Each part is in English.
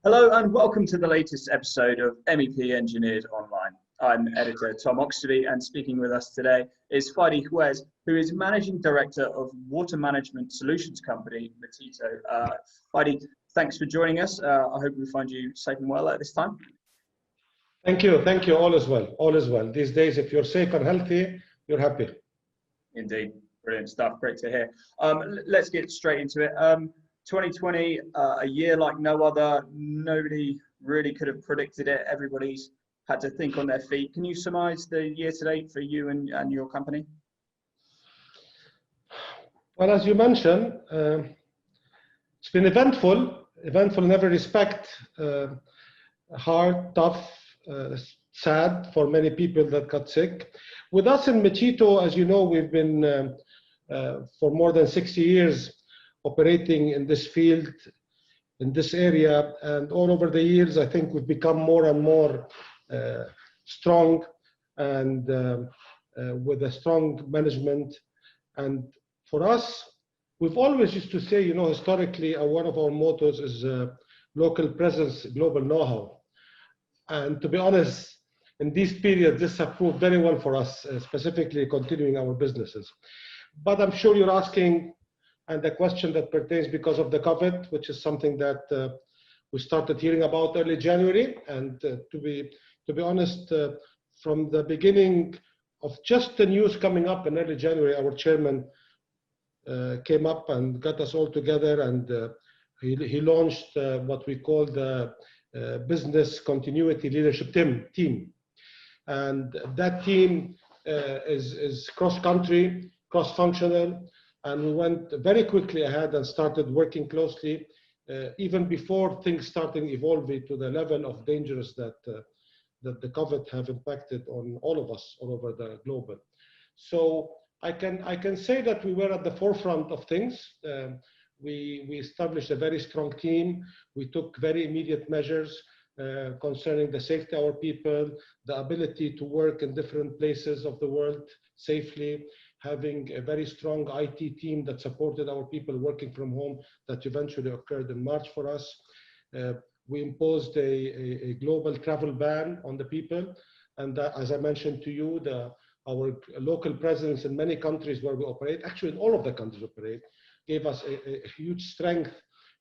Hello and welcome to the latest episode of MEP Engineers Online. I'm editor Tom Oxtoby, and speaking with us today is Fady Juez, who is Managing Director of Water Management Solutions Company, Metito. Fady, thanks for joining us. I hope we find you safe and well at this time. Thank you. Thank you. All is well. All is well. These days, if you're safe and healthy, you're happy. Indeed. Brilliant stuff. Great to hear. Let's get straight into it. 2020, a year like no other. Nobody really could have predicted it. Everybody's had to think on their feet. Can you surmise the year to date for you and your company? Well, as you mentioned, it's been eventful in every respect. Hard, tough, sad for many people that got sick. With us in Metito, as you know, we've been for more than 60 years operating in this field, in this area, and all over the years, I think we've become more and more strong and with a strong management. And for us, we've always used to say, historically, one of our mottos is local presence, global know-how. And to be honest, in these periods, this has proved very well for us, specifically continuing our businesses. But I'm sure you're asking, and the question that pertains because of the COVID, which is something that we started hearing about early January. And to be honest, from the beginning of just the news coming up in early January, our chairman came up and got us all together, and he launched what we call the business continuity leadership team. And that team is cross-country, cross-functional, and we went very quickly ahead and started working closely, even before things started evolving to the level of dangerous that the COVID have impacted on all of us all over the globe. So I can say that we were at the forefront of things. We established a very strong team. We took very immediate measures concerning the safety of our people, the ability to work in different places of the world safely, having a very strong IT team that supported our people working from home. That eventually occurred in March for us. We imposed a global travel ban on the people. And as I mentioned to you, our local presence in many countries where we operate, actually in all of the countries we operate, gave us a huge strength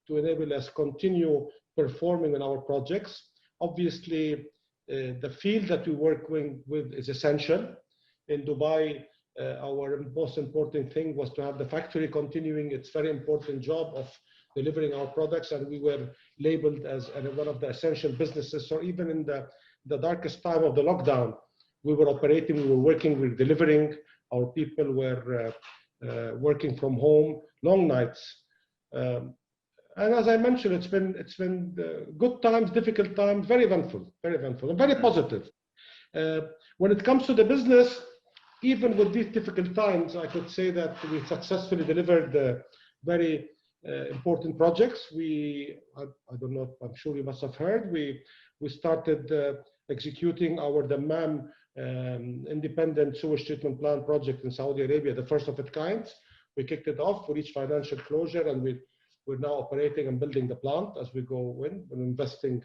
to enable us continue performing in our projects. Obviously, the field that we work with is essential. In Dubai, our most important thing was to have the factory continuing its very important job of delivering our products, and we were labeled as one of the essential businesses. So even in the darkest time of the lockdown, we were operating, we were working, we were delivering. Our people were working from home, long nights. And as I mentioned, it's been good times, difficult times, very eventful, and very positive. When it comes to the business, even with these difficult times, I could say that we successfully delivered very important projects. I don't know, I'm sure you must have heard, we started executing the MEP independent sewage treatment plant project in Saudi Arabia, the first of its kind. We kicked it off, we reached financial closure, and we're now operating and building the plant as we go in. We're investing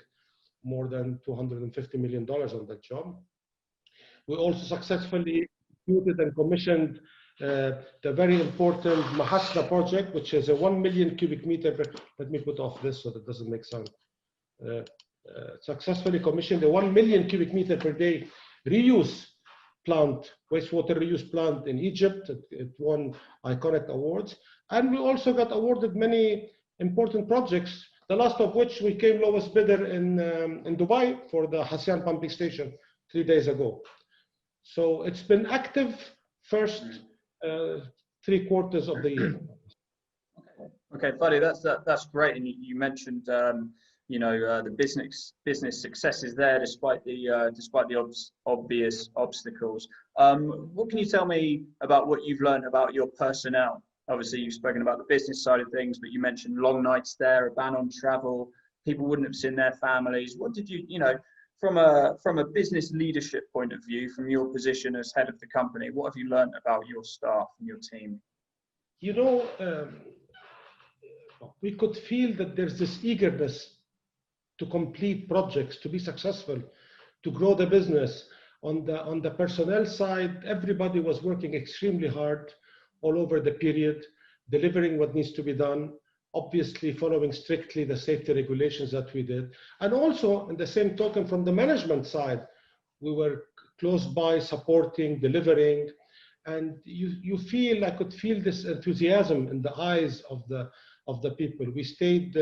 more than $250 million on that job. We also successfully executed and commissioned the very important Mahasna project, which is a 1 million cubic meter. Let me put off this so that doesn't make sound. Successfully commissioned a 1 million cubic meter per day reuse plant, wastewater reuse plant in Egypt. It won iconic awards. And we also got awarded many important projects, the last of which we came lowest bidder in Dubai for the Hasyan pumping station 3 days ago. So it's been active first 3 quarters of the year. Okay, Fady, that's great. And you mentioned the business successes there despite the obvious obstacles. What can you tell me about what you've learned about your personnel? Obviously, you've spoken about the business side of things, but you mentioned long nights there, a ban on travel. People wouldn't have seen their families. What did you, from a business leadership point of view, from your position as head of the company, what have you learned about your staff and your team? We could feel that there's this eagerness to complete projects, to be successful, to grow the business. On the personnel side, everybody was working extremely hard all over the period, delivering what needs to be done, obviously following strictly the safety regulations that we did. And also, in the same token, from the management side, we were close by, supporting, delivering. And you feel, I could feel this enthusiasm in the eyes of the people. We stayed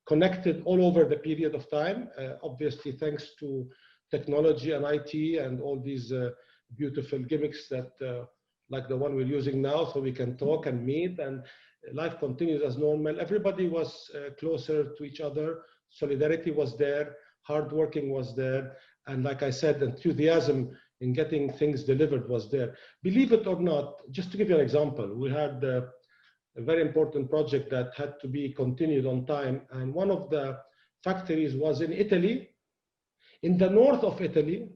connected all over the period of time, obviously thanks to technology and IT and all these beautiful gimmicks that like the one we're using now, so we can talk and meet, and life continues as normal. Everybody was closer to each other. Solidarity was there, hard working was there, and like I said, enthusiasm in getting things delivered was there. Believe it or not, just to give you an example, we had a very important project that had to be continued on time, and one of the factories was in Italy, in the north of Italy,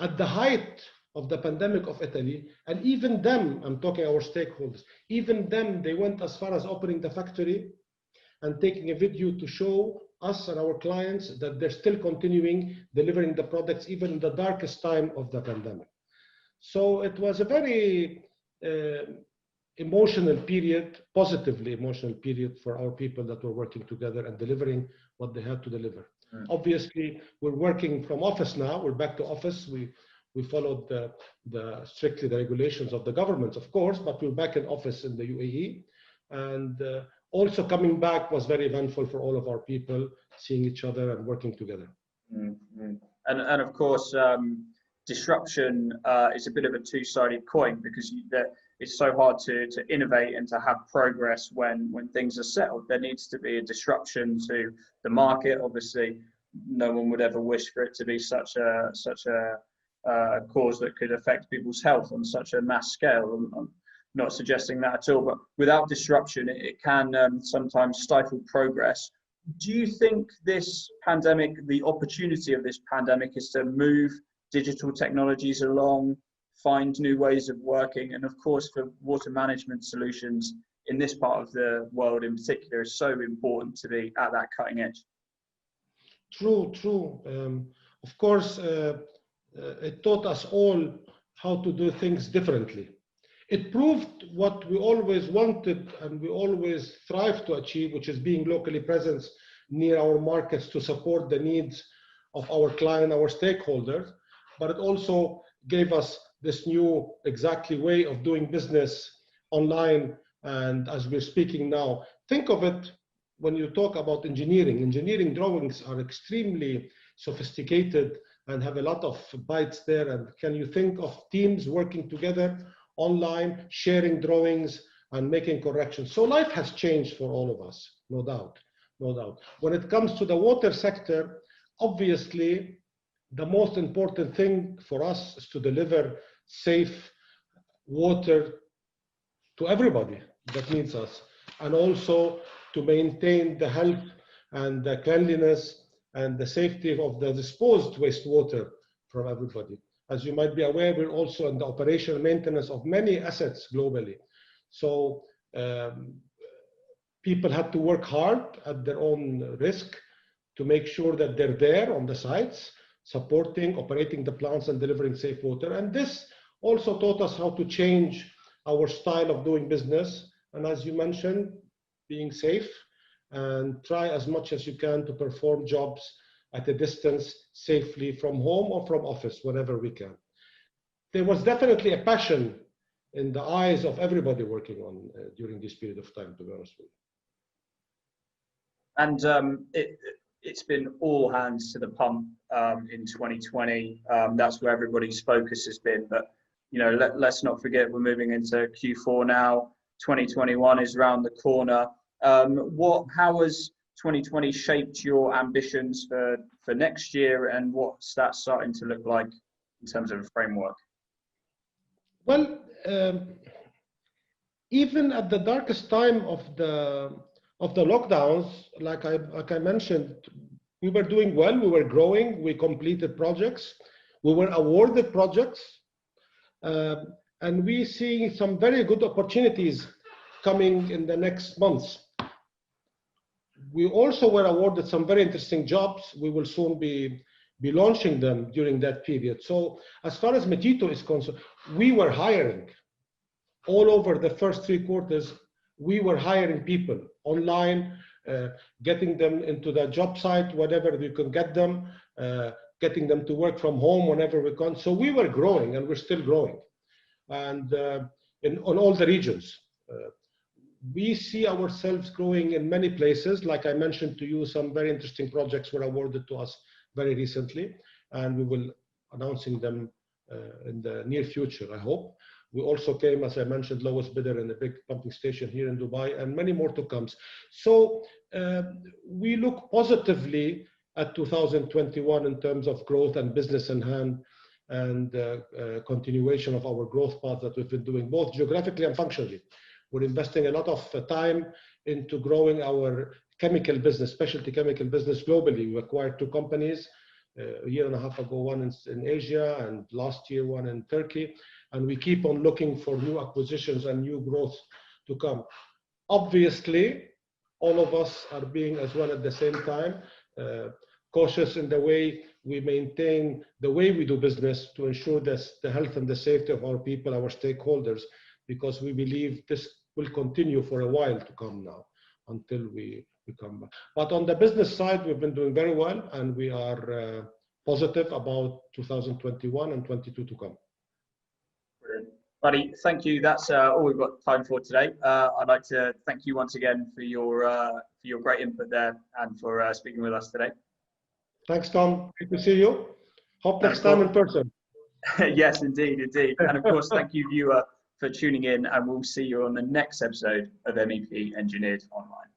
at the height of the pandemic of Italy, and even them, I'm talking our stakeholders, even them, they went as far as opening the factory and taking a video to show us and our clients that they're still continuing delivering the products even in the darkest time of the pandemic. So it was a very emotional period, positively emotional period for our people that were working together and delivering what they had to deliver. Obviously, we're working from office now. We're back to office. We followed strictly the regulations of the government, of course, but we're back in office in the UAE. And also coming back was very eventful for all of our people, seeing each other and working together. Mm-hmm. And of course, disruption is a bit of a two-sided coin, because it's so hard to innovate and to have progress when things are settled. There needs to be a disruption to the market. Obviously, no one would ever wish for it to be such a cause that could affect people's health on such a mass scale. I'm not suggesting that at all, but without disruption, it can sometimes stifle progress. Do you think this pandemic, the opportunity of this pandemic, is to move digital technologies along, find new ways of working, and of course for water management solutions in this part of the world in particular is so important to be at that cutting edge? True. Of course, it taught us all how to do things differently. It proved what we always wanted and we always strive to achieve, which is being locally present near our markets to support the needs of our client, our stakeholders. But it also gave us this new exactly way of doing business online. And as we're speaking now, think of it when you talk about engineering drawings are extremely sophisticated and have a lot of bytes there. And can you think of teams working together online, sharing drawings and making corrections? So life has changed for all of us, no doubt. When it comes to the water sector, obviously, the most important thing for us is to deliver safe water to everybody that needs us, and also to maintain the health and the cleanliness and the safety of the disposed wastewater from everybody. As you might be aware, we're also in the operational maintenance of many assets globally. So people had to work hard at their own risk to make sure that they're there on the sites, supporting, operating the plants and delivering safe water. And this also taught us how to change our style of doing business. And as you mentioned, being safe and try as much as you can to perform jobs at a distance safely from home or from office, whenever we can. There was definitely a passion in the eyes of everybody working on during this period of time, to be honest with you. And it's been all hands to the pump in 2020. That's where everybody's focus has been. But let's not forget we're moving into Q4 now. 2021 is around the corner. How has 2020 shaped your ambitions for next year, and what's that starting to look like in terms of a framework? Well, even at the darkest time of the lockdowns, like I mentioned, we were doing well. We were growing. We completed projects. We were awarded projects, and we see some very good opportunities coming in the next months. we also were awarded some very interesting jobs. We will soon be launching them during that period. So as far as Metito is concerned, we were hiring all over the first 3 quarters. We were hiring people online, getting them into the job site, whatever we could get them, getting them to work from home whenever we can. So we were growing, and we're still growing, and on all the regions. We see ourselves growing in many places. Like I mentioned to you, some very interesting projects were awarded to us very recently, and we will announcing them in the near future, I hope. We also came, as I mentioned, lowest bidder in a big pumping station here in Dubai, and many more to come. So we look positively at 2021 in terms of growth and business in hand, and continuation of our growth path that we've been doing, both geographically and functionally. We're investing a lot of time into growing our chemical business, specialty chemical business globally. We acquired 2 companies a year and a half ago, one in Asia, and last year one in Turkey. And we keep on looking for new acquisitions and new growth to come. Obviously, all of us are being as well at the same time cautious in the way we maintain the way we do business to ensure that the health and the safety of our people, our stakeholders, because we believe this will continue for a while to come now until we come back. But on the business side, we've been doing very well, and we are positive about 2021 and 22 to come. Brilliant. Fady, thank you. That's all we've got time for today. I'd like to thank you once again for your great input there and for speaking with us today. Thanks, Tom. Good to see you. Hope next time in person. Yes, indeed, indeed. And of course, thank you, viewer, for tuning in, and we'll see you on the next episode of MEP Engineered Online.